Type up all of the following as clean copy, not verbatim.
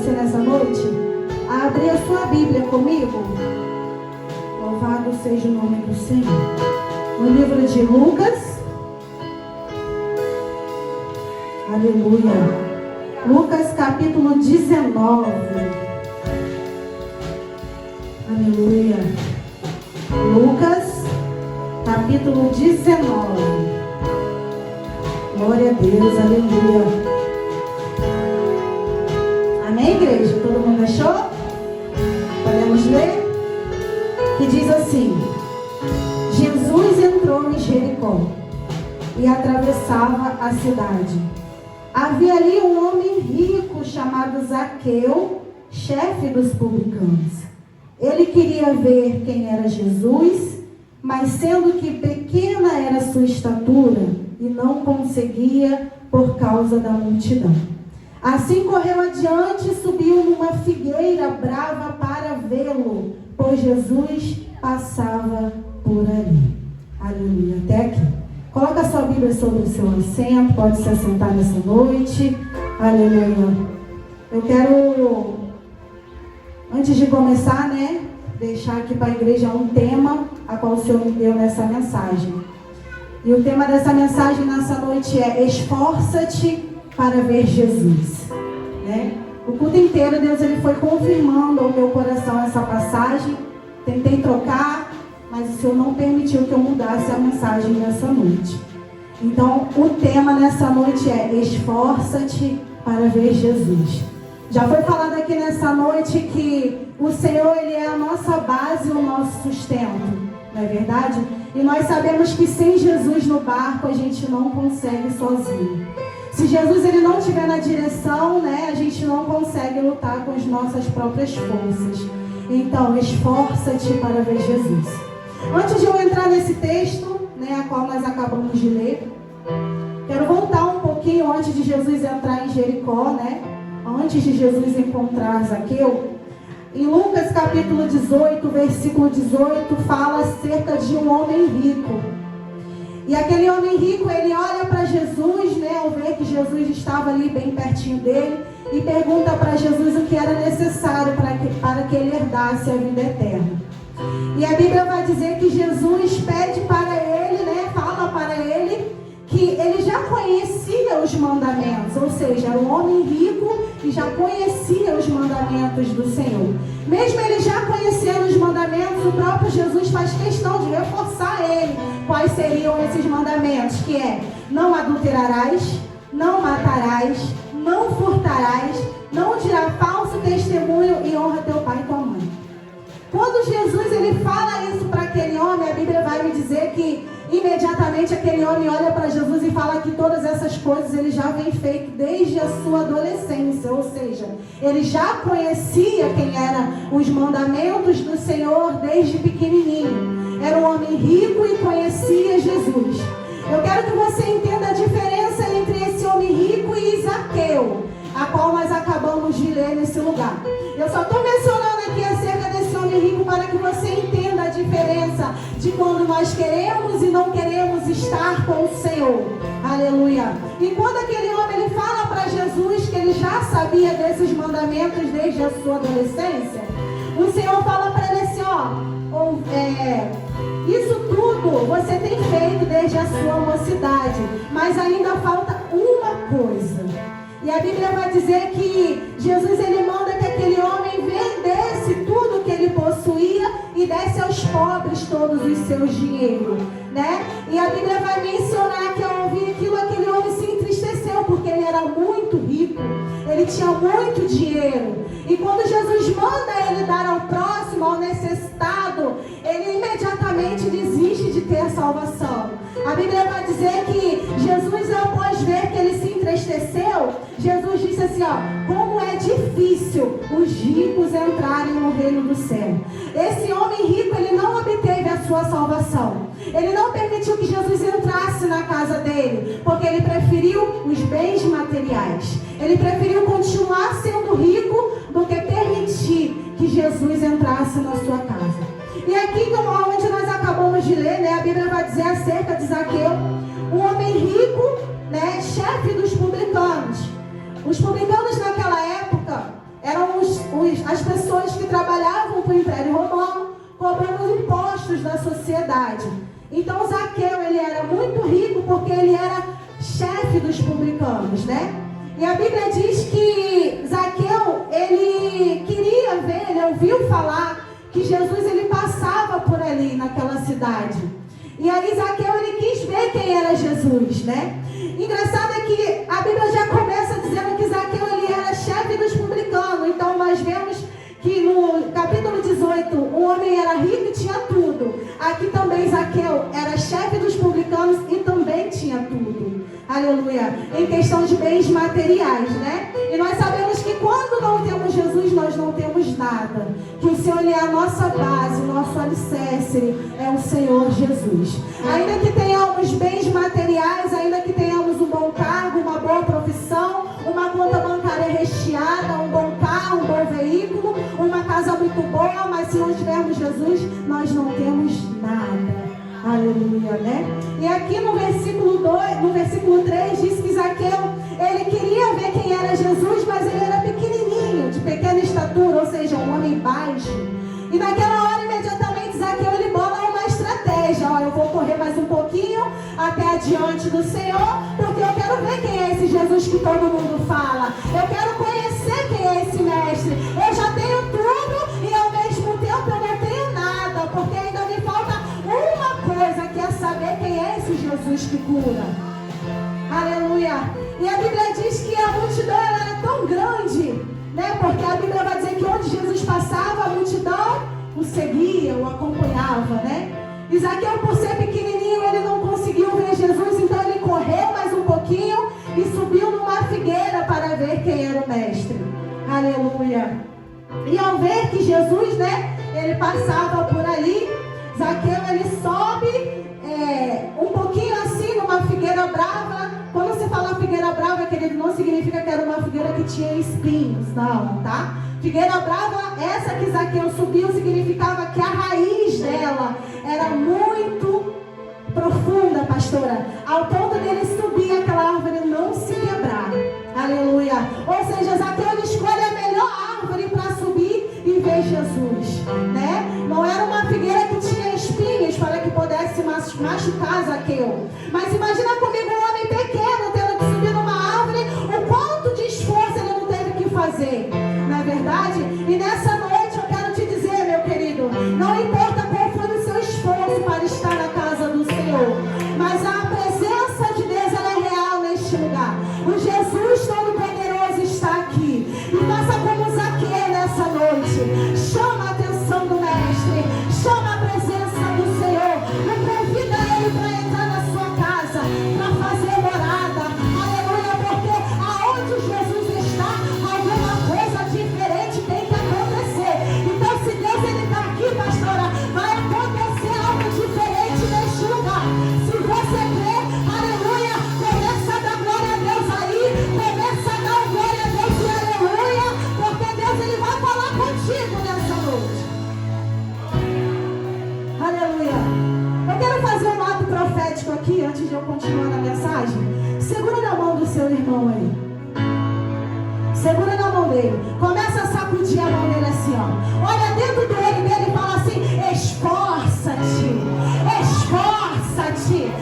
você nessa noite a abrir a sua Bíblia comigo. Louvado seja o nome do Senhor. No livro de Lucas. Aleluia. Lucas capítulo 19. Aleluia. Lucas capítulo 19. Glória a Deus, aleluia. Amém, igreja? Todo mundo achou? Podemos ler? Que diz assim: Jesus entrou em Jericó e atravessava a cidade. Havia ali um homem rico chamado Zaqueu, chefe dos publicanos. Ele queria ver quem era Jesus, mas sendo que pequena era sua estatura, e não conseguia por causa da multidão. Assim correu adiante e subiu numa figueira brava para vê-lo, pois Jesus passava por ali. Aleluia. Até aqui. Coloca a sua Bíblia sobre o seu assento, pode se assentar nessa noite. Aleluia. Eu quero, antes de começar, deixar aqui para a igreja um tema a qual o Senhor me deu nessa mensagem. E o tema dessa mensagem nessa noite é: esforça-te para ver Jesus. O culto inteiro, Deus ele foi confirmando ao meu coração essa passagem. Tentei trocar, mas o Senhor não permitiu que eu mudasse a mensagem nessa noite. Então, o tema nessa noite é: esforça-te para ver Jesus. Já foi falado aqui nessa noite que o Senhor, Ele é a nossa base e o nosso sustento, não é verdade? E nós sabemos que sem Jesus no barco a gente não consegue sozinho. Se Jesus ele não estiver na direção, a gente não consegue lutar com as nossas próprias forças. Então, esforça-te para ver Jesus. Antes de eu entrar nesse texto, a qual nós acabamos de ler, quero voltar um pouquinho antes de Jesus entrar em Jericó, antes de Jesus encontrar Zaqueu. Em Lucas capítulo 18, versículo 18, fala acerca de um homem rico. E aquele homem rico, ele olha para Jesus, ao ver que Jesus estava ali bem pertinho dele, e pergunta para Jesus o que era necessário para que ele herdasse a vida eterna. E a Bíblia vai dizer que Jesus pede para ele, fala para ele, que ele já conhecia os mandamentos, ou seja, era um homem rico e já conhecia os mandamentos do Senhor. Mesmo ele já conhecendo os mandamentos, o próprio Jesus faz questão de reforçar ele quais seriam esses mandamentos, que é: não adulterarás, não matarás, não furtarás, não dirá falso testemunho e honra teu pai e tua mãe. Quando Jesus ele fala isso para aquele homem, a Bíblia vai me dizer que imediatamente aquele homem olha para Jesus e fala que todas essas coisas ele já vem feito desde a sua adolescência, ou seja, ele já conhecia quem eram os mandamentos do Senhor desde pequenininho. Era um homem rico e conhecia Jesus. Eu quero que você entenda a diferença entre esse homem rico e Zaqueu, a qual nós acabamos de ler nesse lugar. Eu só estou mencionando aqui acerca desse homem rico para que você entenda a diferença de quando nós queremos e não queremos estar com o Senhor. Aleluia. E quando aquele homem ele fala para Jesus que ele já sabia desses mandamentos desde a sua adolescência, o Senhor fala para ele assim: isso tudo você tem feito desde a sua mocidade, mas ainda falta uma coisa. E a Bíblia vai dizer que Jesus ele manda que aquele homem vendesse tudo que ele possuía e desse aos pobres todos os seus dinheiros, E a Bíblia vai mencionar que ao ouvir aquilo, aquele homem se entristeceu, porque ele era muito rico, ele tinha muito dinheiro. E quando Jesus manda ele dar ao próximo, ao necessitado, ele imediatamente desiste de ter salvação. A Bíblia vai dizer que Jesus, após ver que ele se entristeceu, Jesus disse assim: como é difícil os ricos entrarem no reino do céu. Esse homem rico, ele não obteve a sua salvação. Ele não permitiu que Jesus entrasse na casa dele, porque ele preferiu os bens materiais. Ele preferiu continuar sendo rico do que permitir que Jesus entrasse na sua casa. E aqui, onde nós acabamos de ler, a Bíblia vai dizer acerca de Zaqueu, um homem rico, chefe dos publicanos. Os publicanos naquela época eram as pessoas que trabalhavam para o Império Romano, cobrando impostos da sociedade. Então Zaqueu, ele era muito rico porque ele era chefe dos publicanos, né? E a Bíblia diz que Zaqueu, ele queria ver, ele ouviu falar que Jesus, ele passava por ali naquela cidade. E aí Zaqueu, ele quis ver quem era Jesus, né? Engraçado é que a Bíblia já começa dizendo que Zaqueu, ele era chefe dos publicanos. Então nós vemos que no capítulo 18, o homem era rico e tinha tudo. Aqui também Zaqueu era chefe dos publicanos e também tinha tudo. Aleluia. Em questão de bens materiais, né? E nós sabemos que quando não temos Jesus, nós não temos nada. Que o Senhor é a nossa base, o nosso alicerce é o Senhor Jesus. Ainda que tenhamos bens materiais, ainda que tenhamos um bom cargo, uma boa profissão, uma conta bancária recheada, um bom carro, um bom veículo, uma casa muito boa, mas se não tivermos Jesus, nós não temos nada. Aleluia, né? E aqui no versículo 3 diz que Zaqueu, ele queria ver quem era Jesus, mas ele era pequenininho, de pequena estatura, ou seja, um homem baixo. E naquela hora, imediatamente, Zaqueu, ele bola uma estratégia. Ó, eu vou correr mais um pouquinho até adiante do Senhor, porque eu quero ver quem é esse Jesus que todo mundo fala. Eu quero conhecer quem é esse mestre. Eu já tenho tudo e ao mesmo tempo eu não tenho nada, porque ainda me falta uma coisa, que é saber quem é esse Jesus que cura. Aleluia. E a Bíblia diz que a multidão era tão grande, né? Porque a Bíblia vai dizer que onde Jesus passava, a multidão o seguia, o acompanhava, né? E Zaqueu, por ser pequenininho, ele não conseguiu ver Jesus, então ele correu mais um pouquinho e subiu numa figueira para ver quem era o mestre. Aleluia. E ao ver que Jesus, né, ele passava por ali, Zaqueu, ele sobe um pouquinho assim numa figueira brava. Quando se fala figueira brava, querido, não significa que era uma figueira que tinha espinhos, não, tá? Figueira brava, essa que Zaqueu subiu, significava que a raiz dela era muito profunda, pastora, ao ponto dele subir aquela árvore e não se quebrar. Aleluia. Ou seja, Zaqueu, ele escolhe a melhor árvore para subir e ver Jesus, né? Não era uma figueira que tinha espinhos para que pudesse machucar Zaqueu. Mas imagina comigo um homem pequeno tendo que subir numa árvore, o quanto de esforço ele não teve que fazer, não é verdade? E nessa noite eu quero te dizer, meu querido, não importa qual foi o seu esforço para estar na casa do Senhor, mas a presença de Deus, ela é real neste lugar. O Jesus Todo-Poderoso está aqui. E faça como Zaqueu nessa noite. Chama a atenção do Mestre, chama a presença do Senhor, e convida Ele para entrar na sua casa, para fazer morada. Aleluia, porque aonde Jesus está, alguma coisa diferente tem que acontecer. Então, se Deus ele está aqui, pastora, vai acontecer algo diferente neste lugar. Se você crê, aleluia, começa a dar glória a Deus aí, começa a dar glória a Deus e aleluia, porque Deus ele vai falar contigo nessa noite. Aleluia. Eu quero fazer um ato profético aqui, antes de eu continuar na mensagem. Segura na mão do seu irmão aí. Segura na mão dele. Começa a sacudir a mão dele assim, ó. Olha dentro do olho dele e fala assim: esforça-te, esforça-te,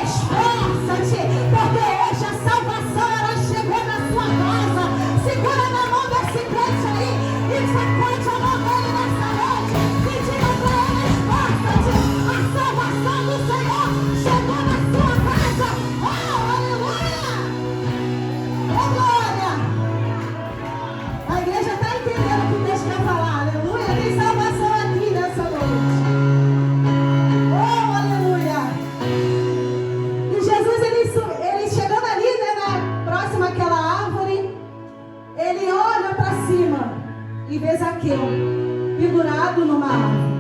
esforça-te, porque hoje a salvação ela chegou na sua casa. Segura na mão desse crente aí e sacode a mão dele nessa noite e diga pra ele: esforça-te, a salvação do Senhor chegou na sua casa. Oh, aleluia! Oh, glória! A igreja está entendendo o que Deus quer falar, aleluia. Tem salvação aqui nessa noite. Oh, aleluia. E Jesus, ele chegando ali, né, próximo àquela árvore, ele olha para cima e vê Zaqueu pendurado numa árvore.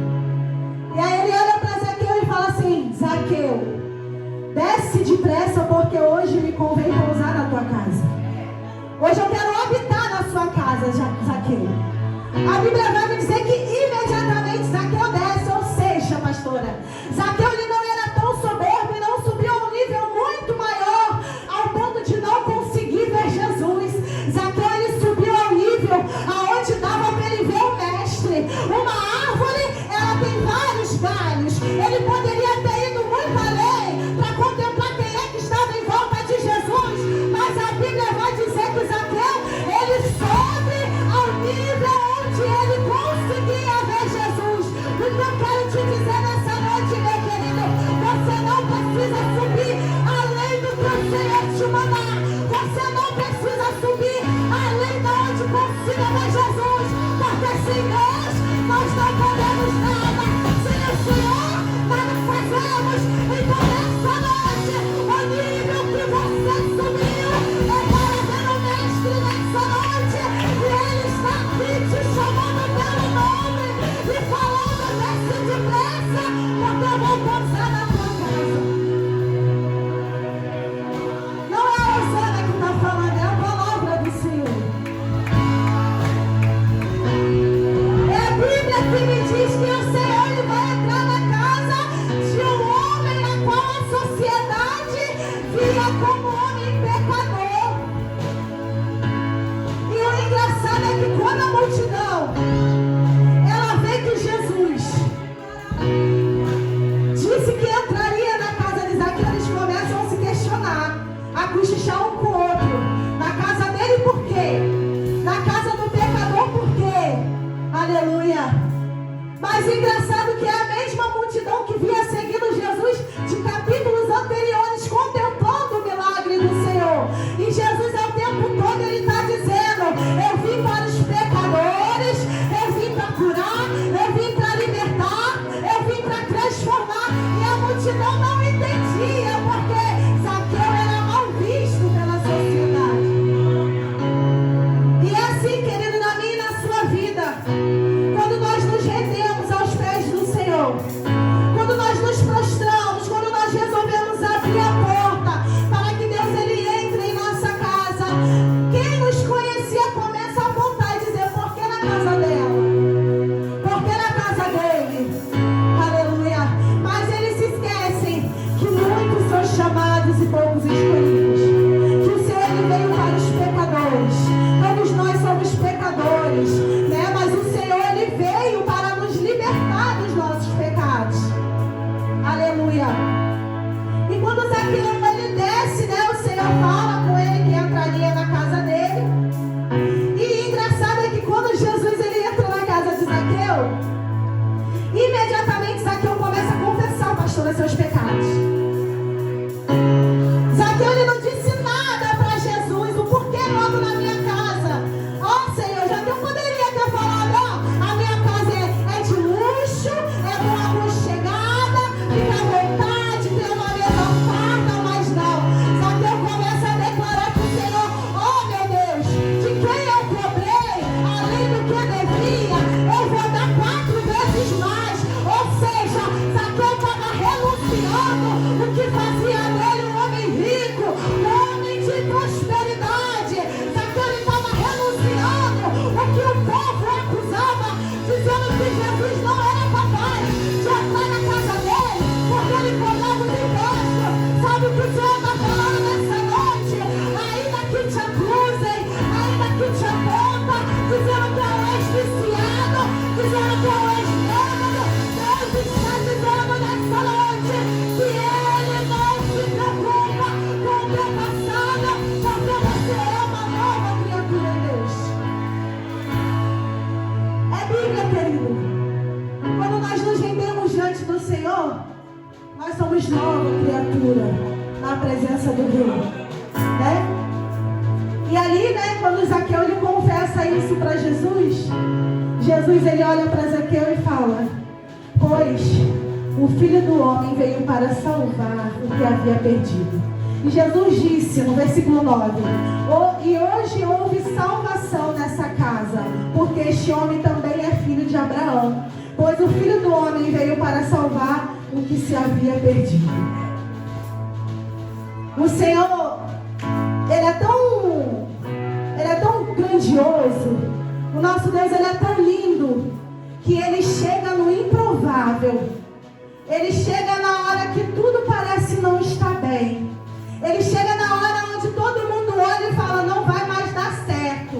E aí ele olha para Zaqueu e fala assim: Zaqueu, desce depressa, porque hoje me convém pousar na tua casa. Hoje eu quero habitar na sua casa, Zaqueu. A Bíblia vai me dizer que imediatamente Zaqueu desce, ou seja, pastora, Zaqueu ele não era tão soberbo e não subiu a um nível muito maior, ao ponto de não conseguir ver Jesus. Zaqueu ele subiu ao nível aonde dava para ele ver Receba Jesus, porque sem Deus nós não podemos nada. Sem o Senhor nada fazemos. Então nessa noite, o nível que você subiu é para ver o Mestre nessa noite. E Ele está aqui te chamando pelo nome e falando: desce depressa, porque eu vou pousar na tua casa. Não é a Osana que está falando, é a palavra do Senhor. É a Bíblia que me diz que o Senhor ele vai entrar na casa de um homem na qual a sociedade via como homem pecador. E o engraçado é que quando a multidão ela vê que Jesus disse que entraria na casa de Zaqueu, eles começam a se questionar, a cochichar um com o outro. Na casa dele, por quê? Na casa do pecador, por quê? Aleluia. Mas o engraçado que é a mesma multidão que vinha seguindo Jesus de capítulos anteriores, contemplando o milagre do Senhor. E Jesus ao tempo todo ele está dizendo: eu vim para os pecadores, eu vim para curar, eu vim para libertar, eu vim para transformar. E a multidão não entendia, porque Zaqueu era mal visto pela sociedade. E é assim, querido, na minha e na sua vida, quando nós nos rendemos aos pés do Senhor, quando nós nos prostramos, quando nós resolvemos abrir a porta para que Deus ele entre em nossa casa, quem nos conhecia começa a voltar e dizer: por que na casa dela? Por que na casa dele? Aleluia. Mas eles se esquecem que muitos são chamados e poucos escolhidos, que o Senhor ele veio para os pecadores. Todos nós somos pecadores, né? Mas o Senhor ele veio para nos libertar dos nossos pecados. Aleluia. E quando Zaqueu ele desce, né? O Senhor fala com ele que entraria na casa dele. E engraçado é que quando Jesus ele entra na casa de Zaqueu, imediatamente Zaqueu começa a confessar, pastor, os seus pecados. Zaqueu ele não disse nada para Jesus, o porquê logo na minha casa. Ó Senhor, Zaqueu poderia ter falado: ó, a minha casa é de luxo, é boa aconchegada, fica à vontade, tem uma mesa farta, mas não. Zaqueu começa a declarar para o Senhor: ó meu Deus, de quem eu cobrei, além do que devia, eu vou dar 4 vezes mais. Ou seja, Zaqueu estava renunciando o que fazia dele um homem rico, um homem de prosperidade. Zaqueu estava renunciando o que o povo acusava, dizendo que Jesus não era capaz de entrar na casa dele, porque ele cobrava os impostos. Sabe o que o Senhor está falando nessa noite? Ainda que te acusem, ainda que te apontam, dizendo que eu és viciado, dizendo que eu és bêbado, Deus está dizendo nessa noite que Ele não se preocupa com o teu passado, porque você é uma nova criatura em Deus. É Bíblia, querido. Quando nós nos rendemos diante do Senhor, nós somos nova criatura na presença do Rei, né? E ali, né, quando Zaqueu ele confessa isso para Jesus, Jesus ele olha para Zaqueu e fala: pois o Filho do Homem veio para salvar o que havia perdido. E Jesus disse no versículo 9: e hoje houve salvação nessa casa, porque este homem também é filho de Abraão, pois o Filho do Homem veio para salvar o que se havia perdido. O Senhor, Ele é tão grandioso, o nosso Deus ele é tão lindo, que Ele chega no improvável. Ele chega na hora que tudo parece não estar bem. Ele chega na hora onde todo mundo olha e fala: não vai mais dar certo.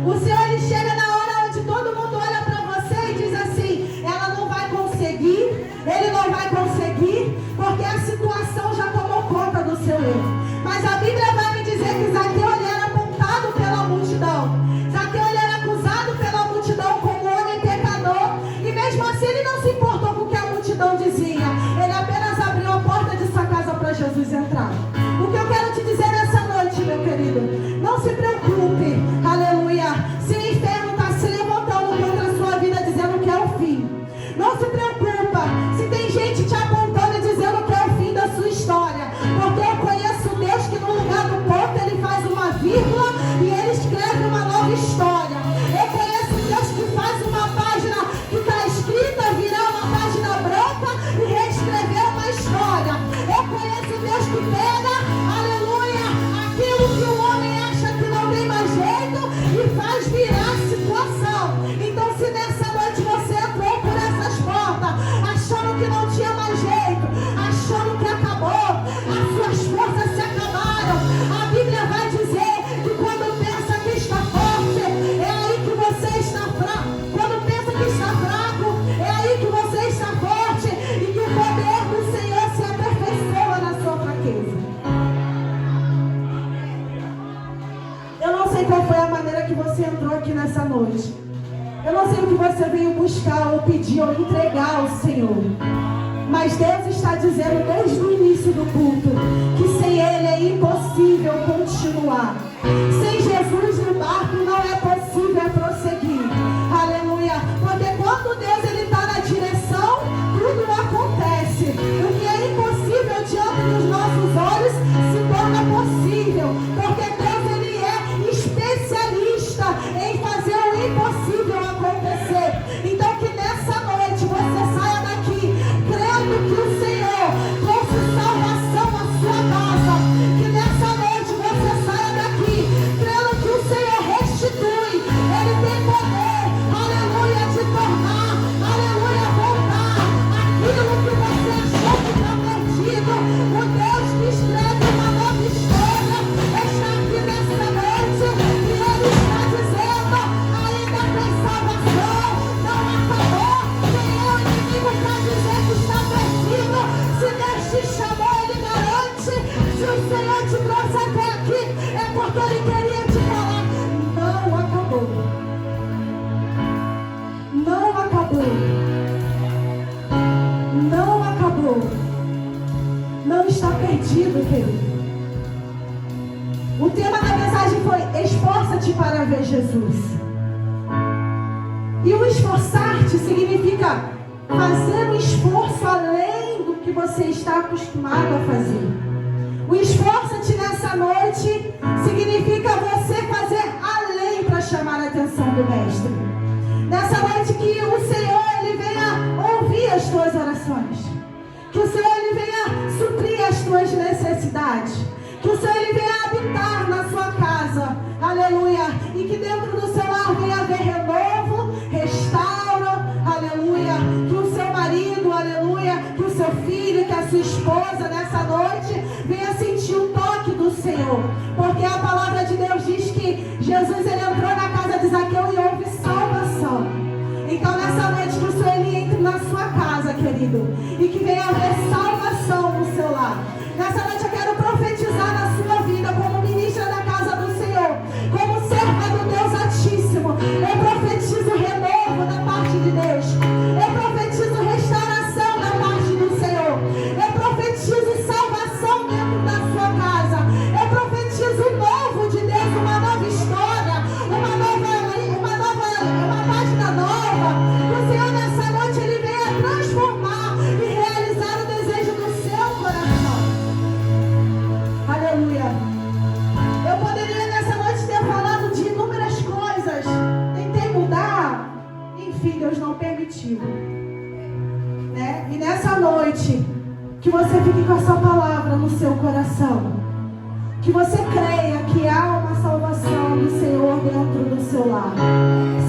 O Senhor ele chega na hora onde todo mundo olha para você e diz assim: ela não vai conseguir, ele não vai conseguir, porque a situação já tomou conta do seu erro. Mas a Bíblia vai me dizer que Zaqueu ele era apontado pela multidão. Zaqueu ele era acusado pela multidão como homem pecador. E mesmo assim ele não se importou com o que a multidão dizia. Ele apenas abriu a porta noite. Eu não sei o que você veio buscar ou pedir ou entregar ao Senhor. Mas Deus está dizendo desde o início do culto que sem Ele é impossível continuar. Sem Jesus no barco não é possível prosseguir. Aleluia. Porque quando Deus está na direção, tudo acontece. O que é impossível diante dos nossos olhos se torna possível. Porque Deus ele é especialista em fazer o impossível acontecer. Então que nessa noite você saia daqui crendo que o Senhor trouxe salvação à sua casa. Que nessa noite você saia daqui crendo que o Senhor restitui. Ele tem poder, aleluia, de tornar, aleluia, voltar aquilo que você achou que está perdido. O Deus que escreve uma nova história está aqui nessa noite e Ele está dizendo: ainda tem salvação, não acabou. Quem é o inimigo para dizer que está perdido? Se Deus te chamou, Ele garante. Se o Senhor te trouxe até aqui, é porque Ele queria te falar: não acabou. Não acabou. Não acabou. Não está perdido, querido. O tema da mensagem foi: esforça-te para ver Jesus. E o esforçar-te significa fazer um esforço além do que você está acostumado a fazer. O esforça-te nessa noite significa você fazer além para chamar a atenção do Mestre. Nessa noite que o Senhor ele venha ouvir as tuas orações. Que o Senhor ele venha suprir as tuas necessidades. Que o Senhor ele venha habitar na sua casa. Aleluia. E que dentro do seu lar venha haver renovo, restauro. Aleluia. Que o seu marido, aleluia, que o seu filho, que a sua esposa nessa noite venha sentir o toque do Senhor. Porque a palavra de Deus diz que Jesus ele entrou na casa de Zaqueu e houve salvação. Então nessa noite que o Senhor ele entre na sua casa, querido, e que venha haver salvação no seu lar. Nessa noite eu quero profetizar na sua vida como ministra da casa do Senhor, como serva do Deus Altíssimo. Eu profetizo renovo da parte de Deus. Eu profetizo restauração da parte do Senhor. Eu profetizo salvação dentro da sua casa. Eu profetizo o novo de Deus, uma nova história, uma página nova. O Senhor nessa noite ele venha transformar e realizar o desejo do seu coração. Aleluia. Eu poderia nessa noite ter falado de inúmeras coisas. Tentei mudar. Enfim, Deus não permitiu. Né? E nessa noite, que você fique com essa palavra no seu coração. Que você creia que há uma salvação do Senhor dentro do seu lar.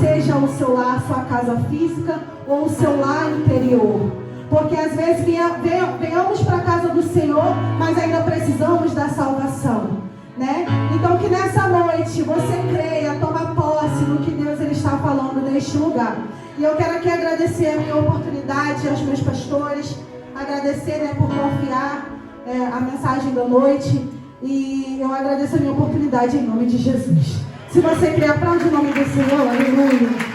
Seja o seu lar, sua casa física ou o seu lar interior. Porque às vezes venhamos para a casa do Senhor, mas ainda precisamos da salvação, né? Então que nessa noite você creia, toma posse no que Deus ele está falando neste lugar. E eu quero aqui agradecer a minha oportunidade aos meus pastores, agradecer, né, por confiar a mensagem da noite. E eu agradeço a minha oportunidade em nome de Jesus. Se você crê, aplaude o nome do Senhor, aleluia.